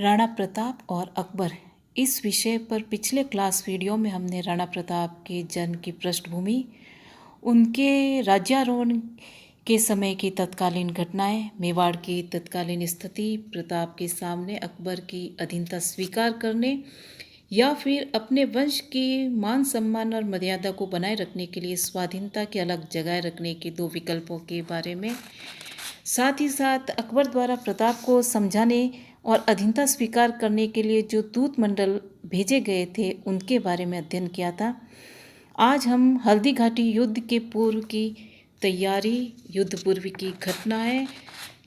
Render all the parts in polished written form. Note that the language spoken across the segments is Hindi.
राणा प्रताप और अकबर इस विषय पर पिछले क्लास वीडियो में हमने राणा प्रताप के जन्म की पृष्ठभूमि, उनके राज्यारोहण के समय की तत्कालीन घटनाएं, मेवाड़ की तत्कालीन स्थिति, प्रताप के सामने अकबर की अधीनता स्वीकार करने या फिर अपने वंश की मान सम्मान और मर्यादा को बनाए रखने के लिए स्वाधीनता की अलग जगह रखने के दो विकल्पों के बारे में, साथ ही साथ अकबर द्वारा प्रताप को समझाने और अधीनता स्वीकार करने के लिए जो दूत मंडल भेजे गए थे उनके बारे में अध्ययन किया था। आज हम हल्दी घाटी युद्ध के पूर्व की तैयारी, युद्ध पूर्व की घटनाएं,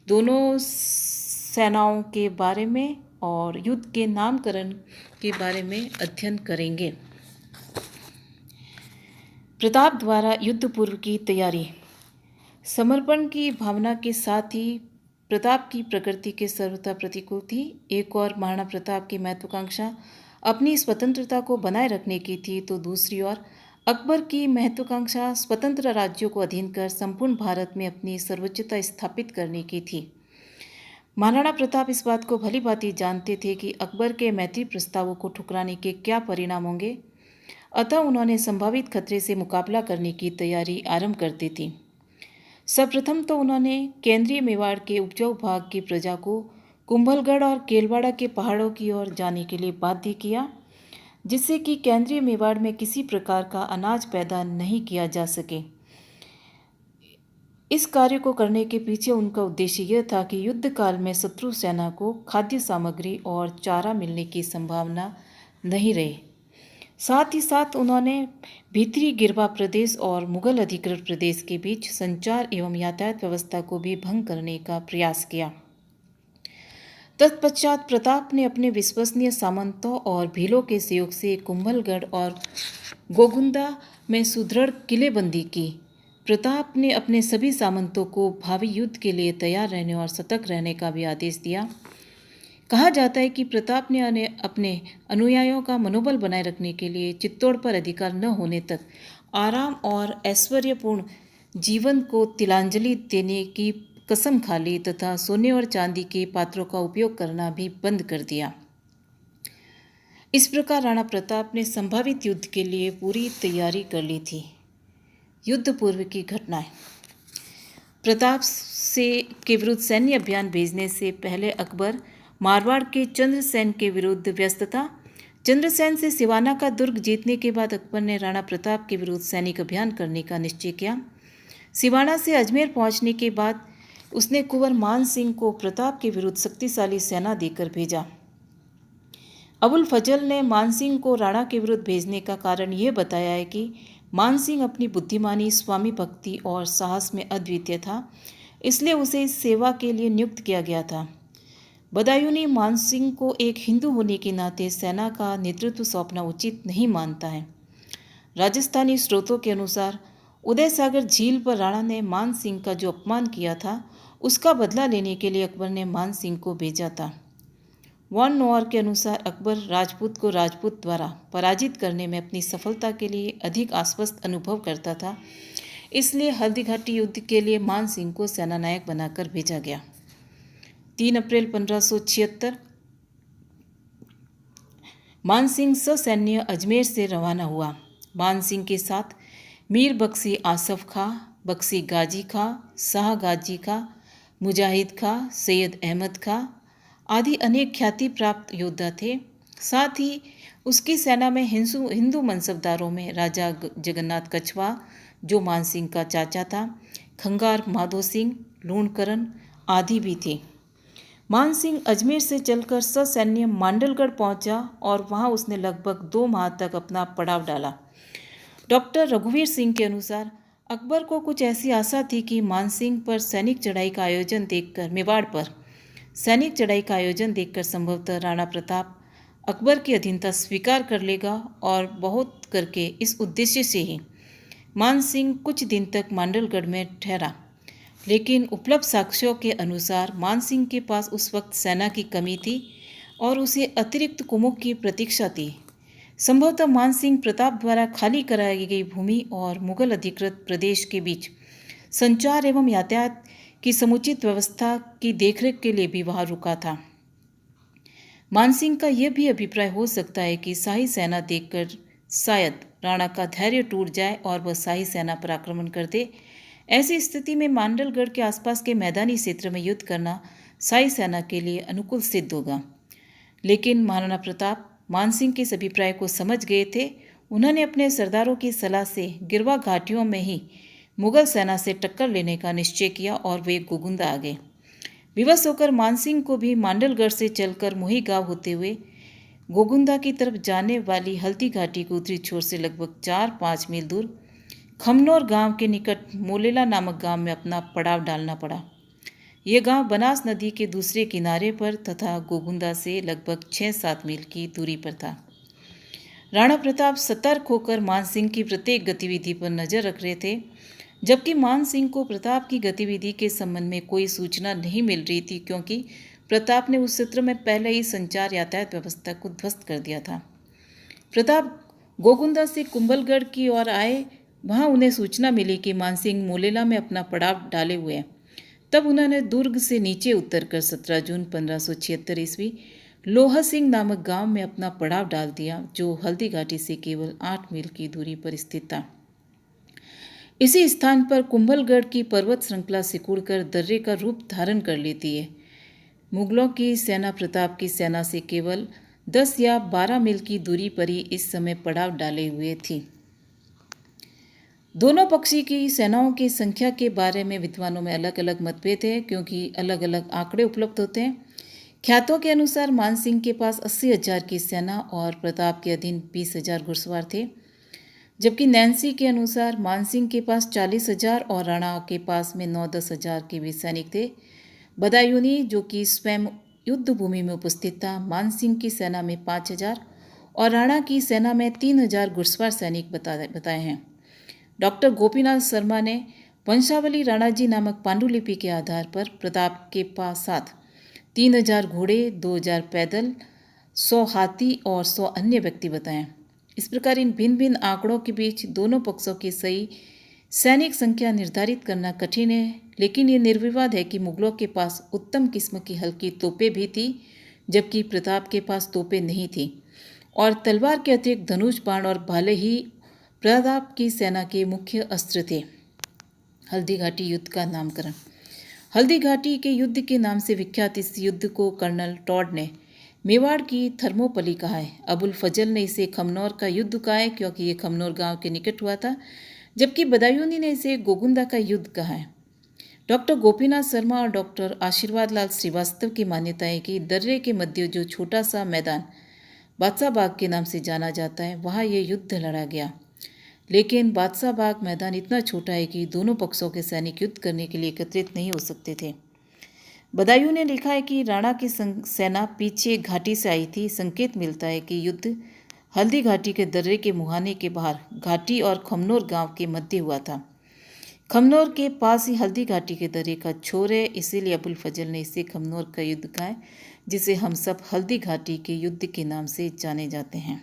दोनों सेनाओं के बारे में और युद्ध के नामकरण के बारे में अध्ययन करेंगे। प्रताप द्वारा युद्ध पूर्व की तैयारी। समर्पण की भावना के साथ ही प्रताप की प्रकृति के सर्वथा प्रतिकूल थी। एक और महाराणा प्रताप की महत्वाकांक्षा अपनी स्वतंत्रता को बनाए रखने की थी, तो दूसरी ओर अकबर की महत्वाकांक्षा स्वतंत्र राज्यों को अधीन कर संपूर्ण भारत में अपनी सर्वोच्चता स्थापित करने की थी। महाराणा प्रताप इस बात को भली भांति जानते थे कि अकबर के मैत्री प्रस्तावों को ठुकराने के क्या परिणाम होंगे, अतः उन्होंने संभावित खतरे से मुकाबला करने की तैयारी आरंभ कर दी थी। सर्वप्रथम तो उन्होंने केंद्रीय मेवाड़ के उपजाऊ भाग की प्रजा को कुंभलगढ़ और केलवाड़ा के पहाड़ों की ओर जाने के लिए बाध्य किया, जिससे कि केंद्रीय मेवाड़ में किसी प्रकार का अनाज पैदा नहीं किया जा सके। इस कार्य को करने के पीछे उनका उद्देश्य यह था कि युद्ध काल में शत्रु सेना को खाद्य सामग्री और चारा मिलने की संभावना नहीं रहे। साथ ही साथ उन्होंने भीतरी गिरवा प्रदेश और मुगल अधिकृत प्रदेश के बीच संचार एवं यातायात व्यवस्था को भी भंग करने का प्रयास किया। तत्पश्चात प्रताप ने अपने विश्वसनीय सामंतों और भीलों के सहयोग से कुंभलगढ़ और गोगुंदा में सुदृढ़ किलेबंदी की। प्रताप ने अपने सभी सामंतों को भावी युद्ध के लिए तैयार रहने और सतर्क रहने का भी आदेश दिया। कहा जाता है कि प्रताप ने अपने अनुयायियों का मनोबल बनाए रखने के लिए चित्तौड़ पर अधिकार न होने तक आराम और ऐश्वर्यपूर्ण जीवन को तिलांजलि देने की कसम खा ली तथा सोने और चांदी के पात्रों का उपयोग करना भी बंद कर दिया। इस प्रकार राणा प्रताप ने संभावित युद्ध के लिए पूरी तैयारी कर ली थी। युद्ध पूर्व की घटनाएं। प्रताप से के विरुद्ध सैन्य अभियान भेजने से पहले अकबर मारवाड़ के चंद्रसेन के विरुद्ध व्यस्त था। चंद्रसेन से सिवाना का दुर्ग जीतने के बाद अकबर ने राणा प्रताप के विरुद्ध सैनिक अभियान करने का निश्चय किया। सिवाना से अजमेर पहुंचने के बाद उसने कुंवर मान सिंह को प्रताप के विरुद्ध शक्तिशाली सेना देकर भेजा। अबुल फजल ने मान सिंह को राणा के विरुद्ध भेजने का कारण यह बताया है कि मान सिंह अपनी बुद्धिमानी, स्वामी भक्ति और साहस में अद्वितीय था, इसलिए उसे इस सेवा के लिए नियुक्त किया गया था। बदायूंनी मान सिंह को एक हिंदू होने के नाते सेना का नेतृत्व सौंपना उचित नहीं मानता है। राजस्थानी स्रोतों के अनुसार उदय सागर झील पर राणा ने मान सिंह का जो अपमान किया था, उसका बदला लेने के लिए अकबर ने मान सिंह को भेजा था। वॉन नोअर के अनुसार अकबर राजपूत को राजपूत द्वारा पराजित करने में अपनी सफलता के लिए अधिक आश्वस्त अनुभव करता था, इसलिए हल्दी घाटी युद्ध के लिए मान सिंह को सेनानायक बनाकर भेजा गया। 3 अप्रैल 1576 मान सिंह ससैन्य अजमेर से रवाना हुआ। मान सिंह के साथ मीर बख्शी आसफ खां, बख्शी गाजी खां, शाह गाजी खां, मुजाहिद खां, सैयद अहमद खां आदि अनेक ख्याति प्राप्त योद्धा थे। साथ ही उसकी सेना में हिंदू मनसबदारों में राजा जगन्नाथ कछवा, जो मान सिंह का चाचा था, खंगार माधो सिंह, लूणकरण आदि भी थे। मान सिंह अजमेर से चलकर ससैन्य मांडलगढ़ पहुंचा और वहां उसने लगभग 2 माह तक अपना पड़ाव डाला। डॉक्टर रघुवीर सिंह के अनुसार अकबर को कुछ ऐसी आशा थी कि मान सिंह पर सैनिक चढ़ाई का आयोजन देखकर मेवाड़ पर सैनिक चढ़ाई का आयोजन देखकर संभवतः राणा प्रताप अकबर की अधीनता स्वीकार कर लेगा, और बहुत करके इस उद्देश्य से ही मान सिंह कुछ दिन तक मांडलगढ़ में ठहरा। लेकिन उपलब्ध साक्ष्यों के अनुसार मान सिंह के पास उस वक्त सेना की कमी थी और उसे अतिरिक्त कुमुक की प्रतीक्षा थी। संभवतः मान सिंह प्रताप द्वारा खाली कराई गई भूमि और मुगल अधिकृत प्रदेश के बीच संचार एवं यातायात की समुचित व्यवस्था की देखरेख के लिए भी वहां रुका था। मानसिंह का यह भी अभिप्राय हो सकता है कि शाही सेना देखकर शायद राणा का धैर्य टूट जाए और वह शाही सेना पर आक्रमण कर दे। ऐसी स्थिति में मांडलगढ़ के आसपास के मैदानी क्षेत्र में युद्ध करना शाही सेना के लिए अनुकूल सिद्ध होगा। लेकिन महाराणा प्रताप मानसिंह के इस अभिप्राय को समझ गए थे। उन्होंने अपने सरदारों की सलाह से गिरवा घाटियों में ही मुगल सेना से टक्कर लेने का निश्चय किया और वे गोगुंदा आ गए। विवश होकर मानसिंह को भी मांडलगढ़ से चलकर मोही गांव होते हुए गोगुंदा की तरफ जाने वाली हल्दी घाटी के उत्तरी छोर से लगभग 4-5 मील दूर खमनौर गांव के निकट मोलेला नामक गांव में अपना पड़ाव डालना पड़ा। यह गांव बनास नदी के दूसरे किनारे पर तथा गोगुंदा से लगभग 6-7 मील की दूरी पर था। राणा प्रताप सतर्क होकर मानसिंह की प्रत्येक गतिविधि पर नजर रख रहे थे, जबकि मानसिंह को प्रताप की गतिविधि के संबंध में कोई सूचना नहीं मिल रही थी, क्योंकि प्रताप ने उस क्षेत्र में पहले ही संचार यातायात व्यवस्था को ध्वस्त कर दिया था। प्रताप गोगुंदा से कुंभलगढ़ की ओर आए। वहां उन्हें सूचना मिली कि मानसिंह मोलेला में अपना पड़ाव डाले हुए हैं। तब उन्होंने दुर्ग से नीचे उतरकर 17 जून 1576 ईस्वी लोहा सिंह नामक गांव में अपना पड़ाव डाल दिया, जो हल्दी घाटी से केवल 8 मील की दूरी पर स्थित था। इसी स्थान पर कुंभलगढ़ की पर्वत श्रृंखला सिकुड़कर दर्रे का रूप धारण कर लेती है। मुगलों की सेना प्रताप की सेना से केवल 10 या 12 मील की दूरी पर ही इस समय पड़ाव डाले हुए थी। दोनों पक्षी की सेनाओं की संख्या के बारे में विद्वानों में अलग अलग मतभेद है, क्योंकि अलग अलग आंकड़े उपलब्ध होते हैं। ख्यातों के अनुसार मानसिंह के पास 80,000 की सेना और प्रताप के अधीन 20,000 घुड़सवार थे, जबकि नैन्सी के अनुसार मानसिंह के पास 40,000 और राणा के पास में 9-10 हजार के भी सैनिक थे। बदायूनी, जो कि स्वयं युद्ध भूमि में उपस्थित था, मानसिंह की सेना में 5,000 और राणा की सेना में 3,000 घुड़सवार सैनिक बताए हैं। डॉक्टर गोपीनाथ शर्मा ने वंशावली राणाजी नामक पांडुलिपि के आधार पर प्रताप के पास साथ 3,000 घोड़े, 2,000 पैदल, 100 हाथी और 100 अन्य व्यक्ति बताएं। इस प्रकार इन भिन्न भिन्न आंकड़ों के बीच दोनों पक्षों की सही सैनिक संख्या निर्धारित करना कठिन है, लेकिन ये निर्विवाद है कि मुगलों के पास उत्तम किस्म की हल्की तोपें भी थी, जबकि प्रताप के पास तोपें नहीं थी और तलवार के अतिरिक्त धनुष, बाण और भाले ही प्रताप की सेना के मुख्य अस्त्र थे। हल्दी घाटी युद्ध का नामकरण। हल्दी घाटी के युद्ध के नाम से विख्यात इस युद्ध को कर्नल टॉड ने मेवाड़ की थर्मोपली कहा है। अबुल फजल ने इसे खमनौर का युद्ध कहा है, क्योंकि ये खमनौर गांव के निकट हुआ था, जबकि बदायूनी ने इसे गोगुंदा का युद्ध कहा है। डॉक्टर गोपीनाथ शर्मा और डॉक्टर आशीर्वाद लाल श्रीवास्तव की मान्यता है कि दर्रे के मध्य जो छोटा सा मैदान बादशाह बाग के नाम से जाना जाता है, वहाँ ये युद्ध लड़ा गया। लेकिन बादशाह बाग मैदान इतना छोटा है कि दोनों पक्षों के सैनिक युद्ध करने के लिए एकत्रित नहीं हो सकते थे। बदायूं ने लिखा है कि राणा की सेना पीछे घाटी से आई थी। संकेत मिलता है कि युद्ध हल्दी घाटी के दर्रे के मुहाने के बाहर घाटी और खमनौर गांव के मध्य हुआ था। खमनौर के पास ही हल्दी घाटी के दर्रे का छोर है, इसीलिए अबुल फजल ने इसे खमनौर का युद्ध कहा है, जिसे हम सब हल्दी घाटी के युद्ध के नाम से जाने जाते हैं।